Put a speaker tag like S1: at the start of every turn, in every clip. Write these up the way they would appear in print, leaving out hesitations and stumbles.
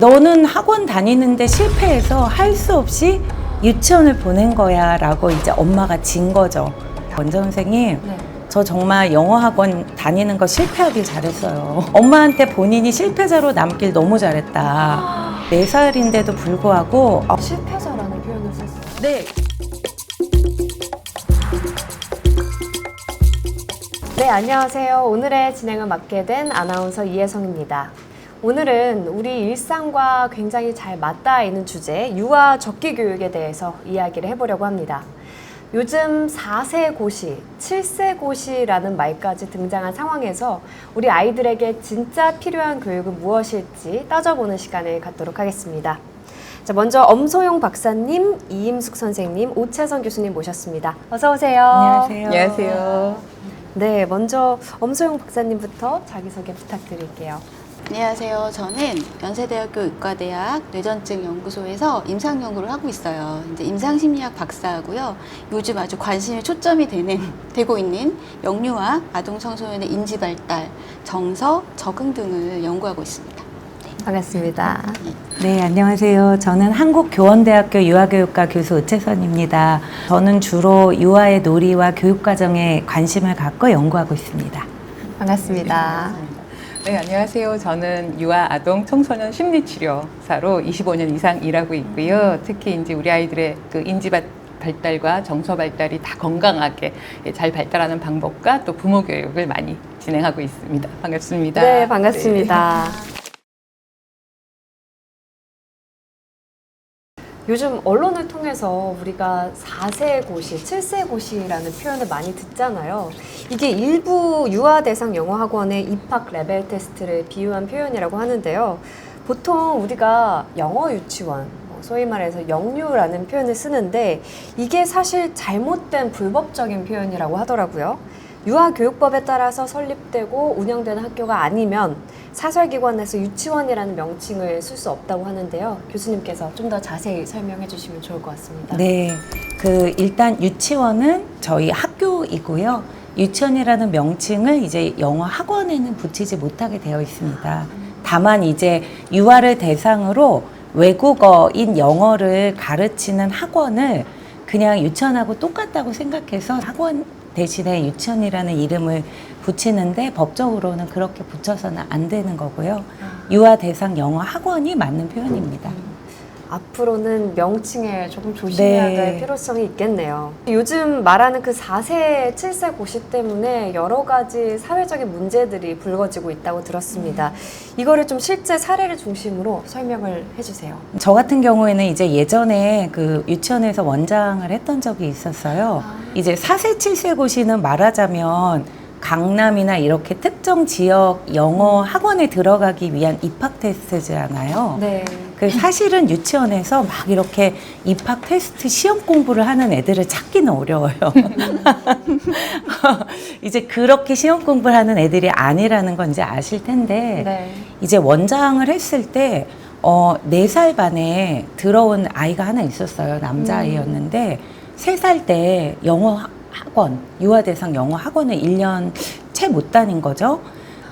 S1: 너는 학원 다니는데 실패해서 할 수 없이 유치원을 보낸 거야 라고 이제 엄마가 진 거죠. 원장 선생님,
S2: 네.
S1: 저 정말 영어 학원 다니는 거 실패하길 잘했어요. 엄마한테 본인이 실패자로 남길 너무 잘했다. 4살인데도 불구하고
S2: 실패자라는 표현을 썼어요.
S1: 네.
S2: 네, 안녕하세요. 오늘의 진행을 맡게 된 아나운서 이혜성입니다. 오늘은 우리 일상과 굉장히 잘 맞닿아 있는 주제, 유아 적기 교육에 대해서 이야기를 해보려고 합니다. 요즘 4세 고시, 7세 고시라는 말까지 등장한 상황에서 우리 아이들에게 진짜 필요한 교육은 무엇일지 따져보는 시간을 갖도록 하겠습니다. 자, 먼저 엄소용 박사님, 이임숙 선생님, 오채선 교수님 모셨습니다. 어서 오세요.
S1: 안녕하세요.
S3: 안녕하세요.
S2: 네, 먼저 엄소용 박사님부터 자기소개 부탁드릴게요.
S3: 안녕하세요. 저는 연세대학교 의과대학 뇌전증 연구소에서 임상 연구를 하고 있어요. 이제 임상심리학 박사하고요. 요즘 아주 관심이 초점이 되고 있는 영유아, 아동 청소년의 인지 발달, 정서, 적응 등을 연구하고 있습니다.
S2: 반갑습니다.
S1: 네, 안녕하세요. 저는 한국교원대학교 유아교육과 교수 오채선입니다. 저는 주로 유아의 놀이와 교육과정에 관심을 갖고 연구하고 있습니다.
S2: 반갑습니다.
S4: 네, 안녕하세요. 저는 유아 아동 청소년 심리치료사로 25년 이상 일하고 있고요. 특히 이제 우리 아이들의 그 인지 발달과 정서 발달이 다 건강하게 잘 발달하는 방법과 또 부모 교육을 많이 진행하고 있습니다. 반갑습니다.
S2: 네, 반갑습니다. 요즘 언론을 통해서 우리가 4세 고시, 7세 고시라는 표현을 많이 듣잖아요. 이게 일부 유아 대상 영어 학원의 입학 레벨 테스트를 비유한 표현이라고 하는데요. 보통 우리가 영어 유치원, 소위 말해서 영유라는 표현을 쓰는데 이게 사실 잘못된 불법적인 표현이라고 하더라고요. 유아교육법에 따라서 설립되고 운영되는 학교가 아니면 사설기관에서 유치원이라는 명칭을 쓸 수 없다고 하는데요. 교수님께서 좀 더 자세히 설명해 주시면 좋을 것 같습니다.
S1: 네, 일단 유치원은 저희 학교이고요. 유치원이라는 명칭을 이제 영어 학원에는 붙이지 못하게 되어 있습니다. 다만 이제 유아를 대상으로 외국어인 영어를 가르치는 학원을 그냥 유치원하고 똑같다고 생각해서 학원 대신에 유치원이라는 이름을 붙이는데 법적으로는 그렇게 붙여서는 안 되는 거고요. 유아 대상 영어 학원이 맞는 표현입니다.
S2: 앞으로는 명칭에 조금 조심해야
S1: 네.
S2: 될 필요성이 있겠네요. 요즘 말하는 그 4세, 7세 고시 때문에 여러 가지 사회적인 문제들이 불거지고 있다고 들었습니다. 이거를 좀 실제 사례를 중심으로 설명을 해주세요.
S1: 저 같은 경우에는 이제 예전에 그 유치원에서 원장을 했던 적이 있었어요. 이제 4세, 7세 고시는 말하자면 강남이나 이렇게 특정 지역 영어 학원에 들어가기 위한 입학 테스트잖아요.
S2: 네.
S1: 그 사실은 유치원에서 막 이렇게 입학 테스트 시험 공부를 하는 애들을 찾기는 어려워요. 이제 그렇게 시험 공부를 하는 애들이 아니라는 건 이제 아실 텐데
S2: 네.
S1: 이제 원장을 했을 때 4살 반에 들어온 아이가 하나 있었어요. 남자아이였는데 3살 때 영어 학원, 유아 대상 영어 학원을 1년 채 못 다닌 거죠.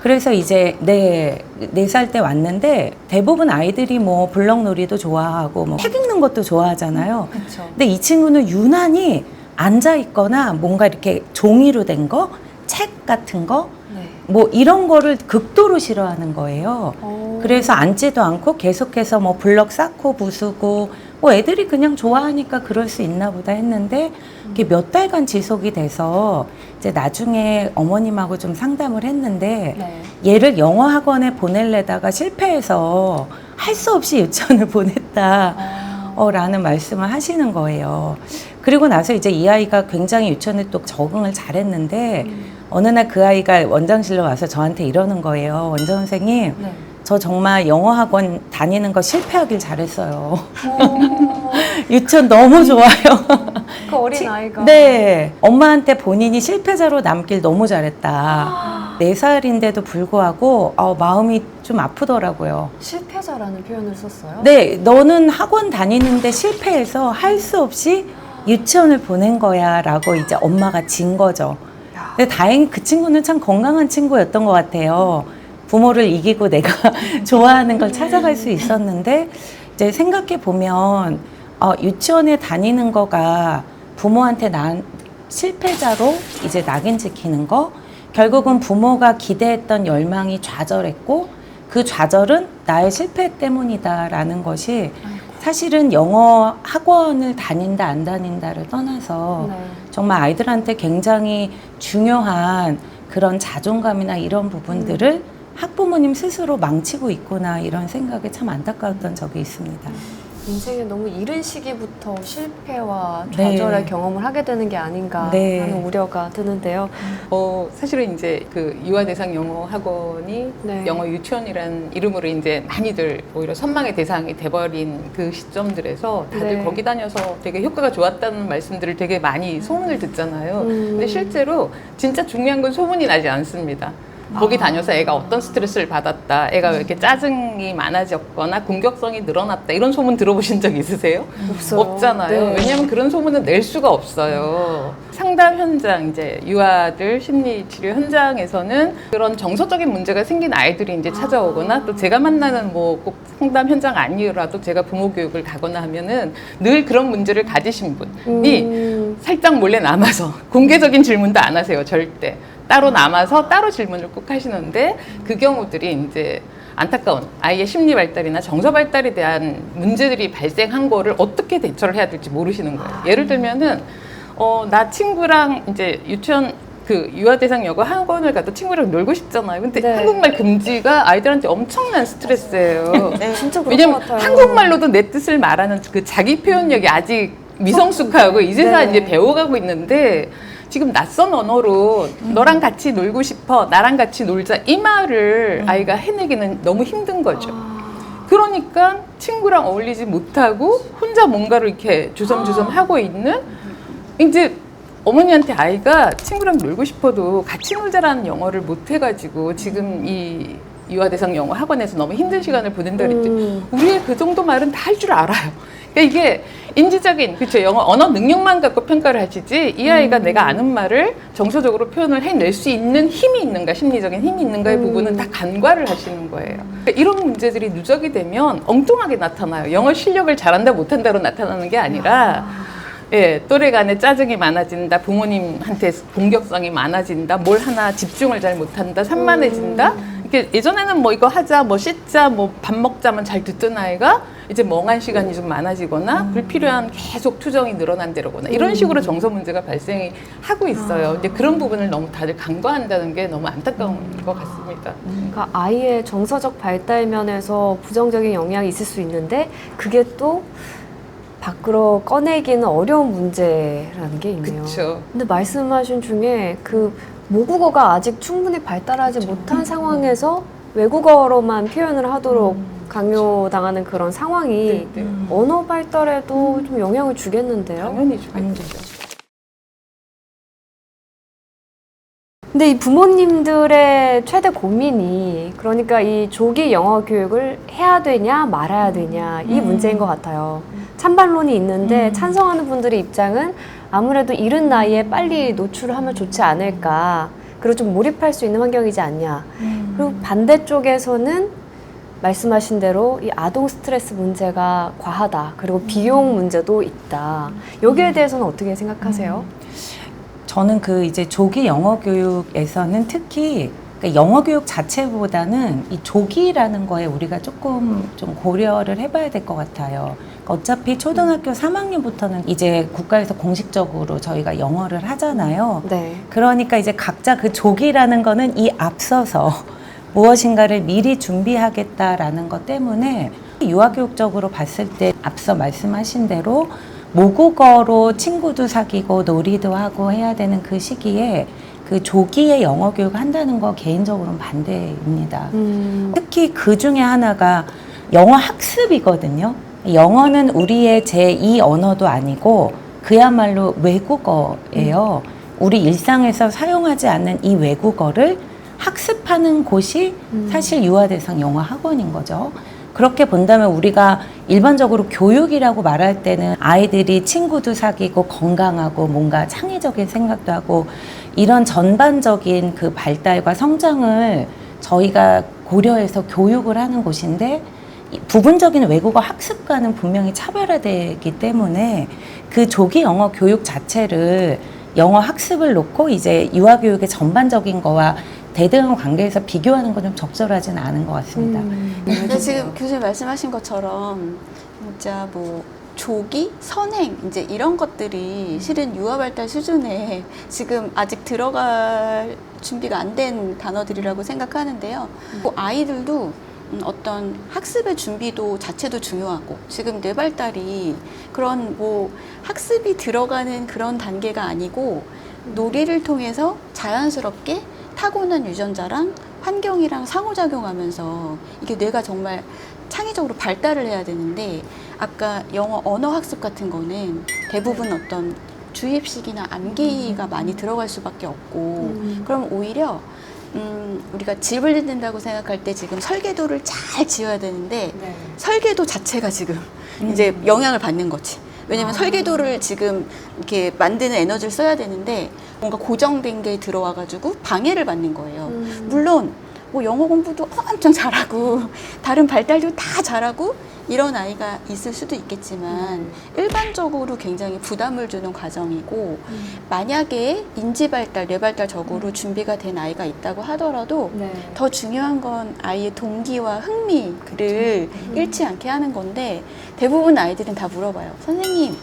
S1: 그래서 이제 4살 때 왔는데 대부분 아이들이 뭐 블럭놀이도 좋아하고 뭐 책 읽는 것도 좋아하잖아요.
S2: 그렇죠.
S1: 근데 이 친구는 유난히 앉아 있거나 뭔가 이렇게 종이로 된 거, 책 같은 거,
S2: 네.
S1: 뭐 이런 거를 극도로 싫어하는 거예요.
S2: 오.
S1: 그래서 앉지도 않고 계속해서 뭐 블럭 쌓고 부수고 뭐 애들이 그냥 좋아하니까 그럴 수 있나 보다 했는데 그게 몇 달간 지속이 돼서 이제 나중에 어머님하고 좀 상담을 했는데
S2: 네.
S1: 얘를 영어 학원에 보내려다가 실패해서 할 수 없이 유치원을 보냈다. 라는 말씀을 하시는 거예요. 그리고 나서 이제 이 아이가 굉장히 유치원에 또 적응을 잘했는데 어느 날 그 아이가 원장실로 와서 저한테 이러는 거예요. 원장 선생님,
S2: 네.
S1: 저 정말 영어 학원 다니는 거 실패하길 잘했어요.
S2: 오.
S1: 유치원 너무 좋아요.
S2: 그 어린 아이가.
S1: 네. 엄마한테 본인이 실패자로 남길 너무 잘했다. 4살인데도 불구하고 마음이 좀 아프더라고요.
S2: 실패자라는 표현을 썼어요?
S1: 네, 너는 학원 다니는데 실패해서 할 수 없이 유치원을 보낸 거야 라고 이제 엄마가 진 거죠. 근데 다행히 그 친구는 참 건강한 친구였던 것 같아요. 부모를 이기고 내가 좋아하는 걸 찾아갈 수 있었는데 이제 생각해 보면 유치원에 다니는 거가 부모한테 난 실패자로 이제 낙인 찍히는 거, 결국은 부모가 기대했던 열망이 좌절했고 그 좌절은 나의 실패 때문이다라는 것이 사실은 영어 학원을 다닌다 안 다닌다를 떠나서
S2: 네.
S1: 정말 아이들한테 굉장히 중요한 그런 자존감이나 이런 부분들을 학부모님 스스로 망치고 있구나 이런 생각에 참 안타까웠던 적이 있습니다.
S2: 인생에 너무 이른 시기부터 실패와
S1: 네.
S2: 좌절의 경험을 하게 되는 게 아닌가
S1: 네.
S2: 하는 우려가 드는데요.
S4: 사실은 이제 그 유아 대상 영어 학원이
S2: 네.
S4: 영어 유치원이라는 이름으로 이제 많이들 오히려 선망의 대상이 돼버린 그 시점들에서 다들
S2: 네.
S4: 거기 다녀서 되게 효과가 좋았다는 말씀들을 되게 많이 소문을 듣잖아요. 근데 실제로 진짜 중요한 건 소문이 나지 않습니다. 거기 다녀서 애가 어떤 스트레스를 받았다, 애가 왜 이렇게 짜증이 많아졌거나 공격성이 늘어났다 이런 소문 들어보신 적 있으세요?
S2: 없어요.
S4: 없잖아요.
S2: 네.
S4: 왜냐하면 그런 소문은 낼 수가 없어요. 상담 현장, 이제 유아들 심리치료 현장에서는 그런 정서적인 문제가 생긴 아이들이 이제 찾아오거나 또 제가 만나는 뭐 꼭 상담 현장 아니더라도 제가 부모 교육을 가거나 하면은 늘 그런 문제를 가지신 분이 살짝 몰래 남아서 공개적인 질문도 안 하세요, 절대. 따로 남아서 따로 질문을 꼭 하시는데 그 경우들이 이제 안타까운 아이의 심리 발달이나 정서 발달에 대한 문제들이 발생한 거를 어떻게 대처를 해야 될지 모르시는 거예요. 예를 들면은 나 친구랑 이제 유치원 그 유아 대상 영어 학원을 가도 친구랑 놀고 싶잖아요. 근데
S2: 네.
S4: 한국말 금지가 아이들한테 엄청난 스트레스예요.
S2: 진짜 그럴 것
S4: 왜냐면
S2: 같아요.
S4: 한국말로도 내 뜻을 말하는 그 자기 표현력이 아직 미성숙하고 이제서
S2: 네.
S4: 이제 배워가고 있는데 지금 낯선 언어로 너랑 같이 놀고 싶어, 나랑 같이 놀자 이 말을 아이가 해내기는 너무 힘든 거죠. 그러니까 친구랑 어울리지 못하고 혼자 뭔가를 이렇게 주섬주섬 하고 있는 이제 어머니한테 아이가 친구랑 놀고 싶어도 같이 놀자라는 영어를 못 해가지고 지금 이 유아 대상 영어 학원에서 너무 힘든 시간을 보낸다 그랬더니 우리 그 정도 말은 다 할 줄 알아요. 그러니까 이게 인지적인 그렇죠 영어 언어 능력만 갖고 평가를 하시지 이 아이가 내가 아는 말을 정서적으로 표현을 해낼 수 있는 힘이 있는가 심리적인 힘이 있는가의 부분은 다 간과를 하시는 거예요. 그러니까 이런 문제들이 누적이 되면 엉뚱하게 나타나요. 영어 실력을 잘한다 못한다로 나타나는 게 아니라 예, 또래 간에 짜증이 많아진다, 부모님한테 공격성이 많아진다, 뭘 하나 집중을 잘 못한다, 산만해진다. 이렇게 예전에는 뭐 이거 하자, 뭐 씻자, 뭐 밥 먹자면 잘 듣던 아이가 이제 멍한 시간이 좀 많아지거나 불필요한 계속 투정이 늘어난다거나 이런 식으로 정서 문제가 발생이 하고 있어요. 근데 그런 부분을 너무 다들 간과한다는 게 너무 안타까운 것 같습니다.
S2: 그러니까 아이의 정서적 발달 면에서 부정적인 영향이 있을 수 있는데 그게 또 밖으로 꺼내기는 어려운 문제라는 게 있네요.
S4: 그렇죠.
S2: 근데 말씀하신 중에 그 모국어가 아직 충분히 발달하지 못한 상황에서 외국어로만 표현을 하도록 강요당하는 그런 상황이
S4: 네.
S2: 언어 발달에도 좀 영향을 주겠는데요.
S4: 당연히 주겠죠.
S2: 근데 이 부모님들의 최대 고민이 그러니까 이 조기 영어 교육을 해야 되냐 말아야 되냐 이 문제인 것 같아요. 찬반론이 있는데 찬성하는 분들의 입장은 아무래도 이른 나이에 빨리 노출을 하면 좋지 않을까. 그리고 좀 몰입할 수 있는 환경이지 않냐. 그리고 반대쪽에서는 말씀하신 대로 이 아동 스트레스 문제가 과하다. 그리고 비용 문제도 있다. 여기에 대해서는 어떻게 생각하세요?
S1: 저는 그 이제 조기 영어 교육에서는 특히 그러니까 영어 교육 자체보다는 이 조기라는 거에 우리가 조금 좀 고려를 해봐야 될 것 같아요. 그러니까 어차피 초등학교 3학년부터는 이제 국가에서 공식적으로 저희가 영어를 하잖아요.
S2: 네.
S1: 그러니까 이제 각자 그 조기라는 거는 이 앞서서 무엇인가를 미리 준비하겠다라는 것 때문에 유아교육적으로 봤을 때 앞서 말씀하신 대로 모국어로 친구도 사귀고 놀이도 하고 해야 되는 그 시기에 그 조기에 영어 교육 한다는 거 개인적으로는 반대입니다. 특히 그 중에 하나가 영어 학습이거든요. 영어는 우리의 제2 언어도 아니고 그야말로 외국어예요. 우리 일상에서 사용하지 않는 이 외국어를 학습하는 곳이 사실 유아대상 영어 학원인 거죠. 그렇게 본다면 우리가 일반적으로 교육이라고 말할 때는 아이들이 친구도 사귀고 건강하고 뭔가 창의적인 생각도 하고 이런 전반적인 그 발달과 성장을 저희가 고려해서 교육을 하는 곳인데 이 부분적인 외국어 학습과는 분명히 차별화되기 때문에 그 조기 영어 교육 자체를 영어 학습을 놓고 이제 유아 교육의 전반적인 거와 대등한 관계에서 비교하는 건 좀 적절하지는 않은 것 같습니다.
S3: 근데 지금 교수님 말씀하신 것처럼 진짜 뭐 조기, 선행 이제 이런 것들이 실은 유아 발달 수준에 지금 아직 들어갈 준비가 안 된 단어들이라고 생각하는데요. 뭐 아이들도 어떤 학습의 준비도 자체도 중요하고 지금 뇌 발달이 그런 뭐 학습이 들어가는 그런 단계가 아니고 놀이를 통해서 자연스럽게 타고난 유전자랑 환경이랑 상호작용하면서 이게 뇌가 정말 창의적으로 발달을 해야 되는데 아까 영어 언어 학습 같은 거는 대부분 어떤 주입식이나 암기가 많이 들어갈 수밖에 없고 그럼 오히려 우리가 집을 짓는다고 생각할 때 지금 설계도를 잘 지어야 되는데
S2: 네.
S3: 설계도 자체가 지금 이제 영향을 받는 거지. 왜냐면 설계도를 지금 이렇게 만드는 에너지를 써야 되는데 뭔가 고정된 게 들어와가지고 방해를 받는 거예요. 물론 뭐 영어 공부도 엄청 잘하고 다른 발달도 다 잘하고 이런 아이가 있을 수도 있겠지만 일반적으로 굉장히 부담을 주는 과정이고 만약에 인지 발달, 뇌 발달적으로 준비가 된 아이가 있다고 하더라도
S2: 네.
S3: 더 중요한 건 아이의 동기와 흥미를 잃지 않게 하는 건데 대부분 아이들은 다 물어봐요. 선생님,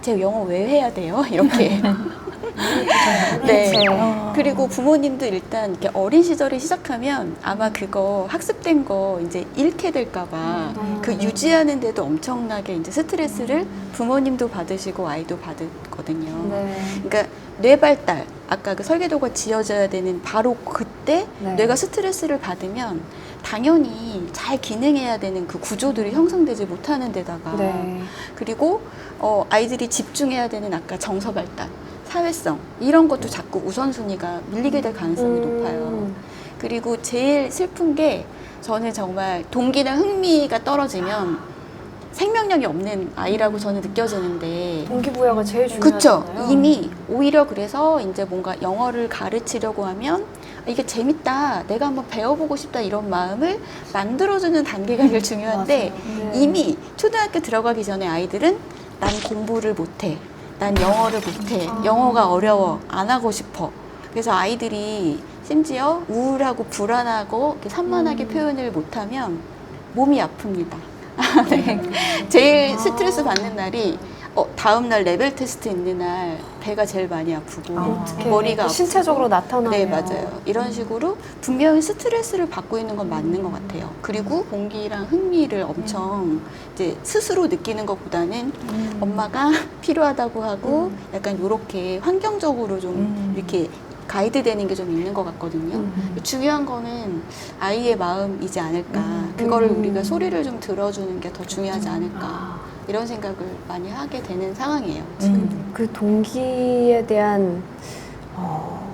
S3: 제 영어 왜 해야 돼요? 이렇게. 네. 그리고 부모님도 일단 이렇게 어린 시절에 시작하면 아마 그거 학습된 거 이제 잃게 될까봐 그 유지하는데도 엄청나게 이제 스트레스를 부모님도 받으시고 아이도 받거든요.
S2: 네.
S3: 그러니까 뇌 발달, 아까 그 설계도가 지어져야 되는 바로 그때
S2: 네.
S3: 뇌가 스트레스를 받으면 당연히 잘 기능해야 되는 그 구조들이 형성되지 못하는 데다가
S2: 네.
S3: 그리고 아이들이 집중해야 되는 아까 정서 발달, 사회성 이런 것도 자꾸 우선순위가 밀리게 될 가능성이 높아요. 그리고 제일 슬픈 게 저는 정말 동기나 흥미가 떨어지면 생명력이 없는 아이라고 저는 느껴지는데
S2: 동기부여가 제일
S3: 그쵸.
S2: 중요하잖아요.
S3: 이미 오히려 그래서 이제 뭔가 영어를 가르치려고 하면 이게 재밌다, 내가 한번 배워보고 싶다 이런 마음을 만들어주는 단계가 제일 중요한데
S2: 맞아요. 네.
S3: 이미 초등학교 들어가기 전에 아이들은 난 공부를 못해, 난 영어를 못해, 영어가 어려워, 안 하고 싶어. 그래서 아이들이 심지어 우울하고 불안하고 이렇게 산만하게 표현을 못하면 몸이 아픕니다. 네. 제일 스트레스 받는 날이 다음 날 레벨 테스트 있는 날 배가 제일 많이 아프고
S2: 어떻게
S3: 머리가 아프고.
S2: 신체적으로 나타나네요.
S3: 네, 맞아요. 이런 식으로 분명히 스트레스를 받고 있는 건 맞는 것 같아요. 그리고 동기랑 흥미를 엄청 이제 스스로 느끼는 것보다는 엄마가 필요하다고 하고 약간 이렇게 환경적으로 좀 이렇게 가이드 되는 게 좀 있는 것 같거든요. 중요한 거는 아이의 마음이지 않을까. 그거를 우리가 소리를 좀 들어주는 게 더 중요하지 않을까. 이런 생각을 많이 하게 되는 상황이에요. 지금.
S2: 그 동기에 대한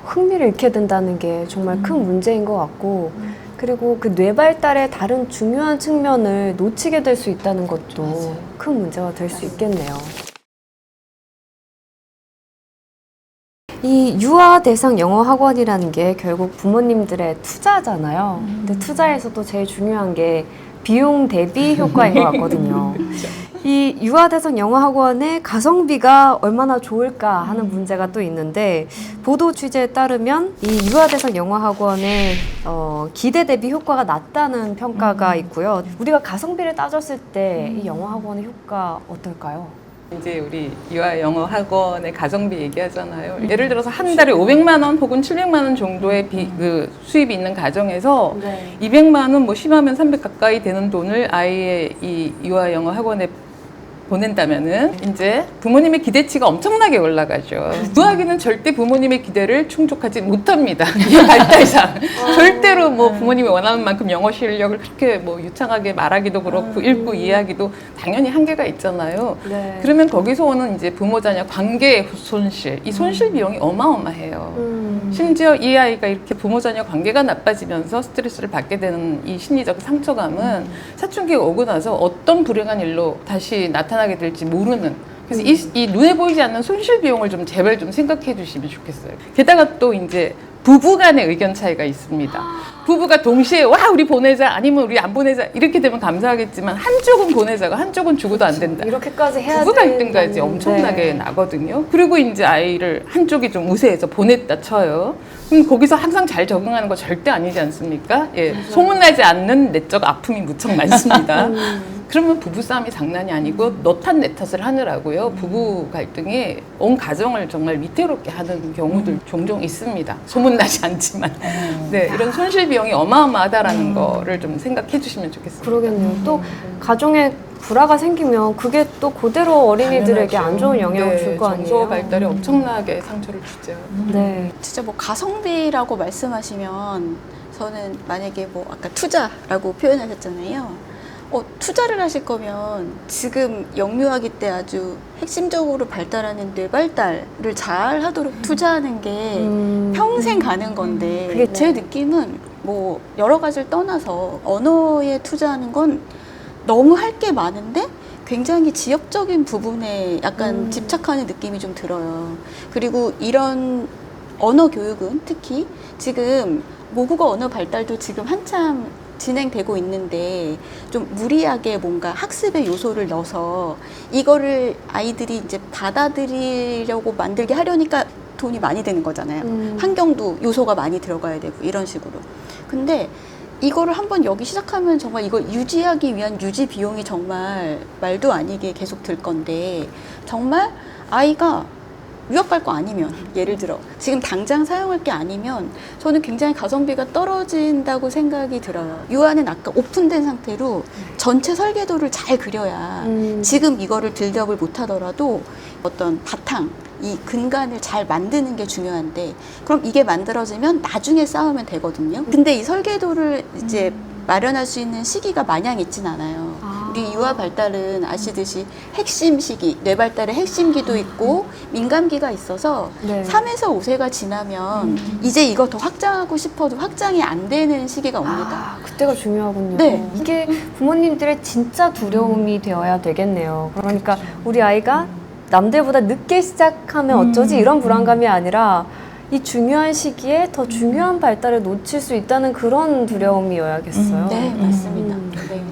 S2: 흥미를 잃게 된다는 게 정말 큰 문제인 것 같고 그리고 그 뇌 발달의 다른 중요한 측면을 놓치게 될 수 있다는 것도
S3: 맞아요.
S2: 큰 문제가 될 수 있겠네요. 이 유아 대상 영어 학원이라는 게 결국 부모님들의 투자잖아요. 근데 투자에서도 제일 중요한 게 비용 대비 효과인 것 같거든요. 이 유아 대상 영어 학원의 가성비가 얼마나 좋을까 하는 문제가 또 있는데 보도 취재에 따르면 이 유아 대상 영어 학원의 기대 대비 효과가 낮다는 평가가 있고요. 우리가 가성비를 따졌을 때 이 영어 학원의 효과 어떨까요?
S4: 이제 우리 유아 영어 학원의 가성비 얘기하잖아요. 예를 들어서 한 달에 500만 원 혹은 700만 원 정도의 그 수입이 있는 가정에서
S2: 네.
S4: 200만 원, 뭐 심하면 300 가까이 되는 돈을 아이의 이 유아 영어 학원에 보낸다면은 이제 부모님의 기대치가 엄청나게 올라가죠. 유아기는 절대 부모님의 기대를 충족하지 못합니다. 이 발달상 절대로 뭐 부모님이 원하는 만큼 영어 실력을 그렇게 뭐 유창하게 말하기도 그렇고 읽고 이해하기도 당연히 한계가 있잖아요.
S2: 네.
S4: 그러면 거기서 오는 이제 부모-자녀 관계의 손실, 이 손실 비용이 어마어마해요. 심지어 이 아이가 이렇게 부모-자녀 관계가 나빠지면서 스트레스를 받게 되는 이 심리적 상처감은 사춘기가 오고 나서 어떤 불행한 일로 다시 나타나게 될지 모르는, 그래서 이 눈에 보이지 않는 손실 비용을 좀 제발 좀 생각해 주시면 좋겠어요. 게다가 또 이제 부부 간의 의견 차이가 있습니다. 부부가 동시에 와 우리 보내자 아니면 우리 안 보내자 이렇게 되면 감사하겠지만 한쪽은 보내자고 한쪽은 주고도 안 된다.
S2: 이렇게까지 해야
S4: 부부 갈등까지
S2: 된다는-
S4: 엄청나게
S2: 네.
S4: 나거든요. 그리고 이제 아이를 한쪽이 좀 우세해서 보냈다 쳐요. 그럼 거기서 항상 잘 적응하는 거 절대 아니지 않습니까? 예, 소문나지 않는 내적 아픔이 무척 많습니다. 그러면 부부싸움이 장난이 아니고 너 탓 내 탓을 하느라고요. 부부 갈등이 온 가정을 정말 위태롭게 하는 경우들 종종 있습니다. 소문나지 않지만. 네, 이런 손실 비용이 어마어마하다라는 거를 좀 생각해 주시면 좋겠습니다.
S2: 그러겠네요. 또 가정에 불화가 생기면 그게 또 그대로 어린이들에게 안 좋은 영향을 줄 거 아니에요.
S4: 정서 발달에 엄청나게 상처를 주죠.
S2: 네.
S3: 진짜 뭐 가성비라고 말씀하시면 저는 만약에 뭐 아까 투자라고 표현하셨잖아요. 투자를 하실 거면 지금 영유아기 때 아주 핵심적으로 발달하는 뇌 발달을 잘 하도록 투자하는 게 평생 가는 건데
S2: 그게
S3: 제 느낌은 뭐 여러 가지를 떠나서 언어에 투자하는 건 너무 할 게 많은데 굉장히 지역적인 부분에 약간 집착하는 느낌이 좀 들어요. 그리고 이런 언어 교육은 특히 지금 모국어 언어 발달도 지금 한참 진행되고 있는데 좀 무리하게 뭔가 학습의 요소를 넣어서 이거를 아이들이 이제 받아들이려고 만들게 하려니까 돈이 많이 드는 거잖아요. 환경도 요소가 많이 들어가야 되고 이런 식으로. 근데 이거를 한번 여기 시작하면 정말 이걸 유지하기 위한 유지 비용이 정말 말도 아니게 계속 들 건데 정말 아이가 유학 갈 거 아니면 예를 들어 지금 당장 사용할 게 아니면 저는 굉장히 가성비가 떨어진다고 생각이 들어요. 유아는 아까 오픈된 상태로 전체 설계도를 잘 그려야 지금 이거를 빌드업을 못 하더라도 어떤 바탕 이 근간을 잘 만드는 게 중요한데 그럼 이게 만들어지면 나중에 싸우면 되거든요. 근데 이 설계도를 이제 마련할 수 있는 시기가 마냥 있진 않아요. 우리 유아 발달은 아시듯이 핵심 시기, 뇌 발달의 핵심기도 있고 민감기가 있어서
S2: 네.
S3: 3에서 5세가 지나면 이제 이거 더 확장하고 싶어도 확장이 안 되는 시기가 옵니다.
S2: 그때가 중요하군요.
S3: 네.
S2: 이게 부모님들의 진짜 두려움이 되어야 되겠네요. 그러니까 우리 아이가 남들보다 늦게 시작하면 어쩌지 이런 불안감이 아니라 이 중요한 시기에 더 중요한 발달을 놓칠 수 있다는 그런 두려움이어야겠어요.
S3: 네, 맞습니다. 네.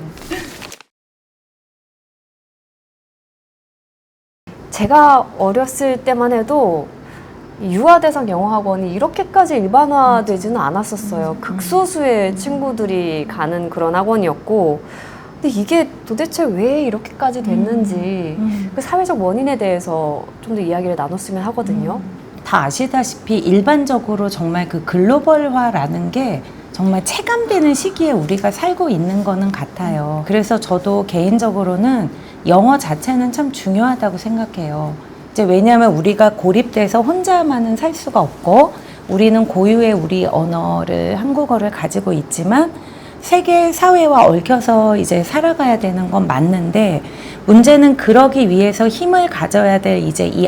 S2: 제가 어렸을 때만 해도 유아 대상 영어 학원이 이렇게까지 일반화되지는 않았었어요. 극소수의 친구들이 가는 그런 학원이었고, 근데 이게 도대체 왜 이렇게까지 됐는지 그 사회적 원인에 대해서 좀 더 이야기를 나눴으면 하거든요.
S1: 다 아시다시피 일반적으로 정말 그 글로벌화라는 게 정말 체감되는 시기에 우리가 살고 있는 거는 같아요. 그래서 저도 개인적으로는 영어 자체는 참 중요하다고 생각해요. 이제 왜냐하면 우리가 고립돼서 혼자만은 살 수가 없고 우리는 고유의 우리 언어를 한국어를 가지고 있지만 세계 사회와 얽혀서 이제 살아가야 되는 건 맞는데 문제는 그러기 위해서 힘을 가져야 될 이제 이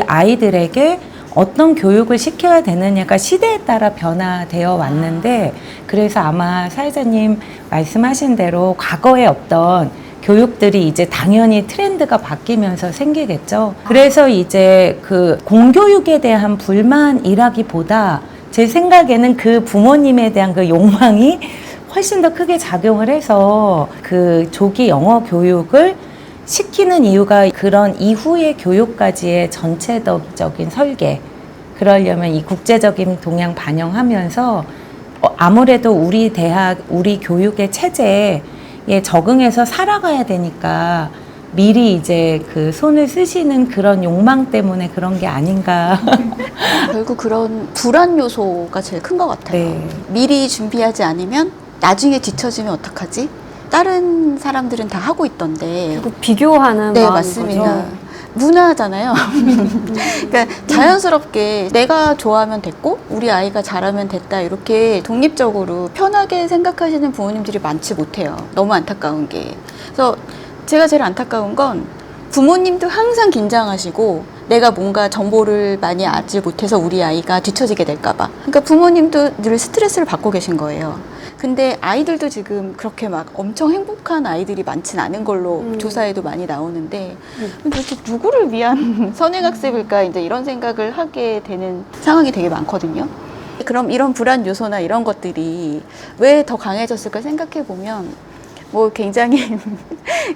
S1: 아이들에게 어떤 교육을 시켜야 되느냐가 시대에 따라 변화되어 왔는데 그래서 아마 사회자님 말씀하신 대로 과거의 어떤 교육들이 이제 당연히 트렌드가 바뀌면서 생기겠죠. 그래서 이제 그 공교육에 대한 불만이라기보다 제 생각에는 그 부모님에 대한 그 욕망이 훨씬 더 크게 작용을 해서 그 조기 영어 교육을 시키는 이유가 그런 이후의 교육까지의 전체적인 설계 그러려면 이 국제적인 동향 반영하면서 아무래도 우리 대학, 우리 교육의 체제에 적응해서 살아가야 되니까 미리 이제 그 손을 쓰시는 그런 욕망 때문에 그런 게 아닌가.
S3: 결국 그런 불안 요소가 제일 큰 것 같아요.
S1: 네.
S3: 미리 준비하지 않으면 나중에 뒤처지면 어떡하지? 다른 사람들은 다 하고 있던데.
S2: 그리고 비교하는
S3: 네,
S2: 마음인
S3: 맞습니다.
S2: 거죠.
S3: 문화잖아요. 그러니까 자연스럽게 내가 좋아하면 됐고 우리 아이가 잘하면 됐다 이렇게 독립적으로 편하게 생각하시는 부모님들이 많지 못해요. 너무 안타까운 게. 그래서 제가 제일 안타까운 건 부모님도 항상 긴장하시고 내가 뭔가 정보를 많이 알지 못해서 우리 아이가 뒤처지게 될까 봐. 그러니까 부모님도 늘 스트레스를 받고 계신 거예요. 근데 아이들도 지금 그렇게 막 엄청 행복한 아이들이 많진 않은 걸로 조사에도 많이 나오는데 도대체 누구를 위한 선행학습일까 이제 이런 생각을 하게 되는 상황이 되게 많거든요. 그럼 이런 불안 요소나 이런 것들이 왜 더 강해졌을까 생각해 보면 뭐 굉장히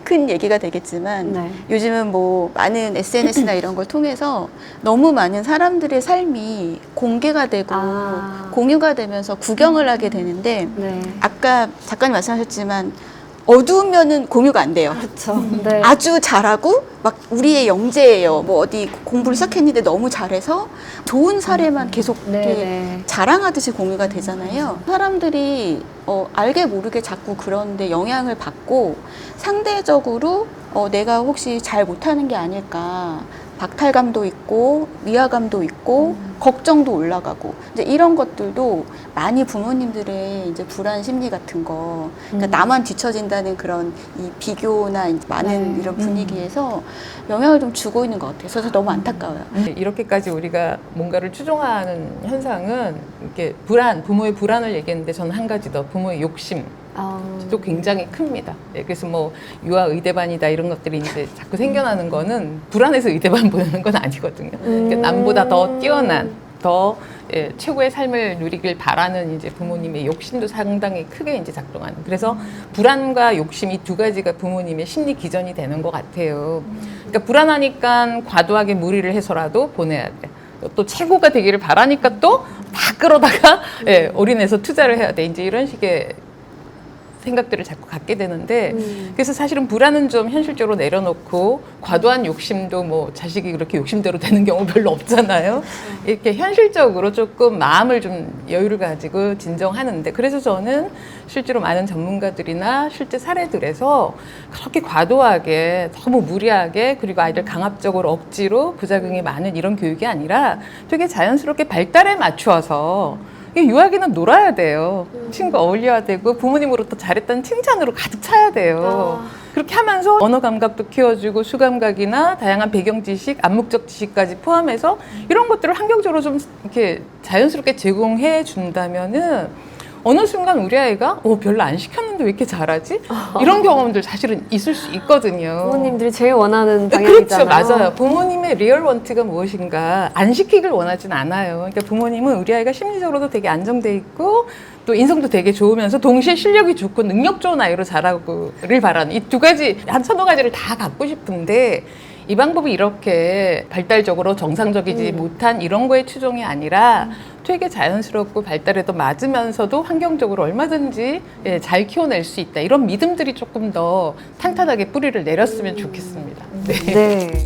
S3: 큰 얘기가 되겠지만
S2: 네.
S3: 요즘은 뭐 많은 SNS나 이런 걸 통해서 너무 많은 사람들의 삶이 공개가 되고 공유가 되면서 구경을 하게 되는데
S2: 네.
S3: 아까 작가님 말씀하셨지만 어두우면은 공유가 안 돼요.
S2: 그렇죠. 네.
S3: 아주 잘하고 막 우리의 영재예요. 뭐 어디 공부를 시작했는데 너무 잘해서 좋은 사례만 계속 이렇게
S2: 네네.
S3: 자랑하듯이 공유가 되잖아요. 사람들이 알게 모르게 자꾸 그런데 영향을 받고 상대적으로 내가 혹시 잘 못하는 게 아닐까 박탈감도 있고 위화감도 있고 걱정도 올라가고 이제 이런 것들도 많이 부모님들의 이제 불안 심리 같은 거 그러니까 나만 뒤처진다는 그런 이 비교나 이제 많은
S2: 네.
S3: 이런 분위기에서 영향을 좀 주고 있는 것 같아요. 그래서 너무 안타까워요.
S4: 이렇게까지 우리가 뭔가를 추종하는 현상은 이렇게 부모의 불안을 얘기했는데 저는 한 가지 더 부모의 욕심. 또 굉장히 큽니다. 예, 그래서 뭐 유아 의대반이다 이런 것들이 이제 자꾸 생겨나는 거는 불안해서 의대반 보내는 건 아니거든요. 그러니까 남보다 더 뛰어난 더 최고의 삶을 누리길 바라는 이제 부모님의 욕심도 상당히 크게 이제 작동하는. 그래서 불안과 욕심 이 두 가지가 부모님의 심리 기전이 되는 것 같아요. 그러니까 불안하니까 과도하게 무리를 해서라도 보내야 돼. 또 최고가 되기를 바라니까 또 다 끌어다가 올인해서 투자를 해야 돼. 이제 이런 식의 생각들을 자꾸 갖게 되는데 그래서 사실은 불안은 좀 현실적으로 내려놓고 과도한 욕심도 뭐 자식이 그렇게 욕심대로 되는 경우 별로 없잖아요. 이렇게 현실적으로 조금 마음을 좀 여유를 가지고 진정하는데 그래서 저는 실제로 많은 전문가들이나 실제 사례들에서 그렇게 과도하게 너무 무리하게 그리고 아이들 강압적으로 억지로 부작용이 많은 이런 교육이 아니라 되게 자연스럽게 발달에 맞추어서 유아기는 놀아야 돼요. 친구 어울려야 되고 부모님으로부터 잘했다는 칭찬으로 가득 차야 돼요. 그렇게 하면서 언어 감각도 키워주고 수감각이나 다양한 배경 지식, 암묵적 지식까지 포함해서 이런 것들을 환경적으로 좀 이렇게 자연스럽게 제공해 준다면은 어느 순간 우리 아이가 별로 안 시켰는데 왜 이렇게 잘하지? 이런 경험들 사실은 있을 수 있거든요.
S2: 부모님들이 제일 원하는
S4: 그렇죠.
S2: 방향이잖아요.
S4: 맞아요. 부모님의 리얼 원트가 무엇인가 안 시키길 원하진 않아요. 그러니까 부모님은 우리 아이가 심리적으로도 되게 안정돼 있고 또 인성도 되게 좋으면서 동시에 실력이 좋고 능력 좋은 아이로 자라기를 바라는 이 두 가지, 한 서너 가지를 다 갖고 싶은데 이 방법이 이렇게 발달적으로 정상적이지 못한 이런 거의 추종이 아니라 되게 자연스럽고 발달에도 맞으면서도 환경적으로 얼마든지 잘 키워낼 수 있다. 이런 믿음들이 조금 더 탄탄하게 뿌리를 내렸으면 좋겠습니다. 네.
S2: 네.